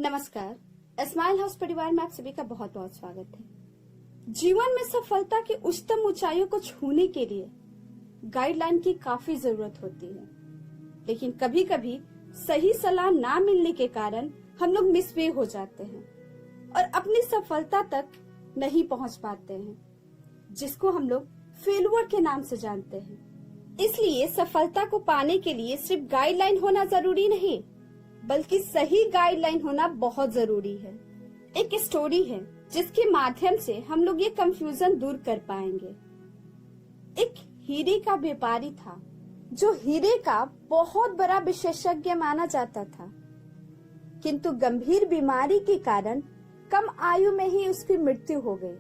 नमस्कार। Smile house परिवार में आप सभी का बहुत बहुत स्वागत है। जीवन में सफलता की उच्चतम ऊंचाइयों को छूने के लिए गाइडलाइन की काफी जरूरत होती है, लेकिन कभी कभी सही सलाह ना मिलने के कारण हम लोग मिसवे हो जाते हैं और अपनी सफलता तक नहीं पहुंच पाते हैं, जिसको हम लोग फेलुअर के नाम से जानते हैं। इसलिए सफलता को पाने के लिए सिर्फ गाइडलाइन होना जरूरी नहीं, बल्कि सही गाइडलाइन होना बहुत जरूरी है। एक स्टोरी है जिसके माध्यम से हम लोग ये कंफ्यूजन दूर कर पाएंगे। एक हीरे का व्यापारी था जो हीरे का बहुत बड़ा विशेषज्ञ माना जाता था, किंतु गंभीर बीमारी के कारण कम आयु में ही उसकी मृत्यु हो गई।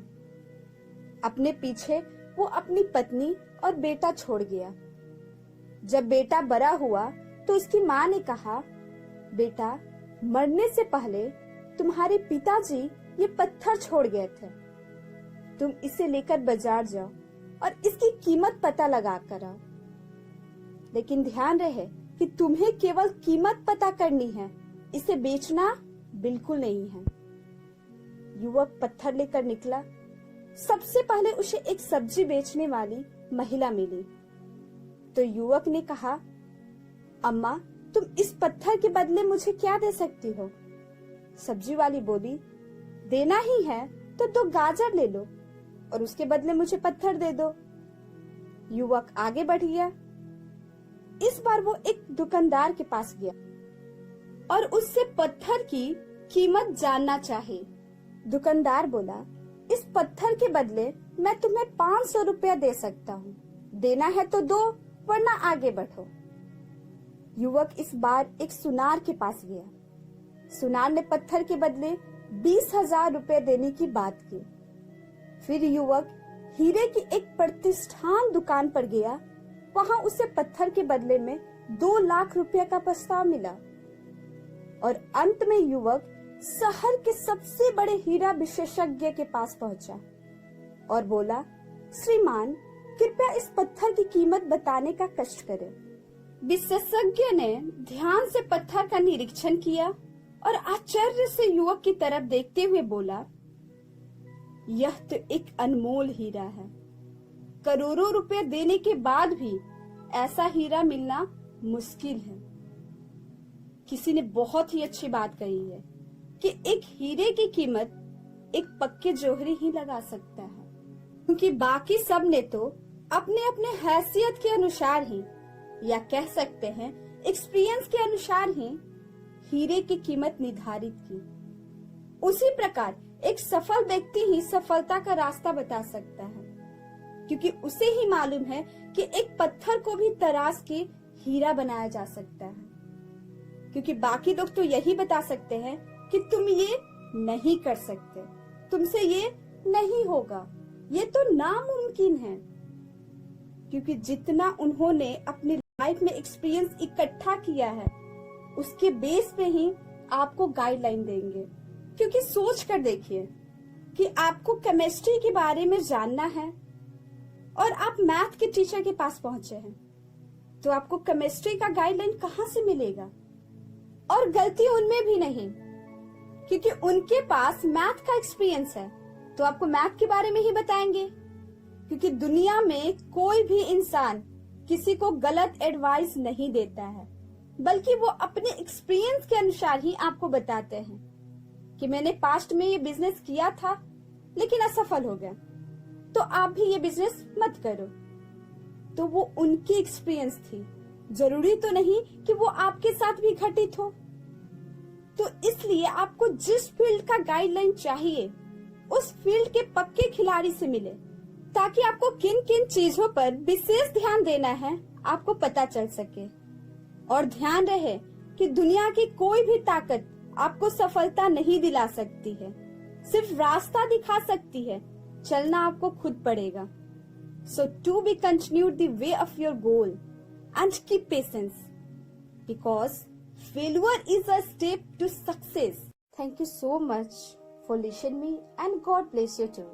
अपने पीछे वो अपनी पत्नी और बेटा छोड़ गया। जब बेटा बड़ा हुआ तो उसकी माँ ने कहा, बेटा, मरने से पहले तुम्हारे पिताजी ये पत्थर छोड़ गए थे, तुम इसे लेकर बाजार जाओ और इसकी कीमत पता लगा कर आओ। लेकिन ध्यान रहे कि तुम्हें केवल कीमत पता करनी है, इसे बेचना बिल्कुल नहीं है। युवक पत्थर लेकर निकला। सबसे पहले उसे एक सब्जी बेचने वाली महिला मिली, तो युवक ने कहा, अम्मा, तुम इस पत्थर के बदले मुझे क्या दे सकती हो? सब्जी वाली बोली, देना ही है तो 2 गाजर ले लो और उसके बदले मुझे पत्थर दे दो। युवक आगे बढ़ गया। इस बार वो एक दुकानदार के पास गया और उससे पत्थर की कीमत जानना चाहे। दुकानदार बोला, इस पत्थर के बदले मैं तुम्हें 500 रुपया दे सकता हूँ, देना है तो दो, वरना आगे बढ़ो। युवक इस बार एक सुनार के पास गया। सुनार ने पत्थर के बदले 20,000 रुपए देने की बात की। फिर युवक हीरे की एक प्रतिष्ठान दुकान पर गया। वहां उसे पत्थर के बदले में 2 लाख रुपए का प्रस्ताव मिला और अंत में युवक शहर के सबसे बड़े हीरा विशेषज्ञ के पास पहुंचा और बोला, श्रीमान, कृपया इस पत्थर की कीमत बताने का कष्ट करें। विशेषज्ञ ने ध्यान से पत्थर का निरीक्षण किया और आश्चर्य से युवक की तरफ देखते हुए बोला, यह तो एक अनमोल हीरा है। करोड़ों रुपए देने के बाद भी ऐसा हीरा मिलना मुश्किल है। किसी ने बहुत ही अच्छी बात कही है कि एक हीरे की कीमत एक पक्के जोहरी ही लगा सकता है, क्योंकि बाकी सब ने तो अपने अपने हैसियत के अनुसार ही, या कह सकते हैं एक्सपीरियंस के अनुसार ही, हीरे की कीमत निर्धारित की। उसी प्रकार एक सफल व्यक्ति ही सफलता का रास्ता बता सकता है, क्योंकि उसे ही मालूम है कि एक पत्थर को भी तराश के हीरा बनाया जा सकता है। क्योंकि बाकी लोग तो यही बता सकते हैं कि तुम ये नहीं कर सकते, तुमसे ये नहीं होगा, ये तो नामुमकिन है। क्योंकि जितना उन्होंने अपनी लाइफ में एक्सपीरियंस इकट्ठा किया है, उसके बेस पे ही आपको गाइडलाइन देंगे। क्योंकि सोच कर देखिए कि आपको केमिस्ट्री के बारे में जानना है और आप मैथ के टीचर के पास पहुंचे हैं, तो आपको केमिस्ट्री का गाइडलाइन कहाँ से मिलेगा? और गलती उनमें भी नहीं, क्योंकि उनके पास मैथ का एक्सपीरियंस है, तो आपको मैथ के बारे में ही बताएंगे। क्योंकि दुनिया में कोई भी इंसान किसी को गलत एडवाइस नहीं देता है, बल्कि वो अपने एक्सपीरियंस के अनुसार ही आपको बताते हैं कि मैंने पास्ट में ये बिजनेस किया था लेकिन असफल हो गया, तो आप भी ये बिजनेस मत करो। तो वो उनकी एक्सपीरियंस थी, जरूरी तो नहीं कि वो आपके साथ भी घटित हो। तो इसलिए आपको जिस फील्ड का गाइडलाइन चाहिए, उस फील्ड के पक्के खिलाड़ी से मिले, ताकि आपको किन किन चीजों पर विशेष ध्यान देना है आपको पता चल सके। और ध्यान रहे कि दुनिया की कोई भी ताकत आपको सफलता नहीं दिला सकती है, सिर्फ रास्ता दिखा सकती है, चलना आपको खुद पड़ेगा। So to be continued the way of your goal and keep patience, because failure is a step to success. Thank you so much for listening me and God bless you too.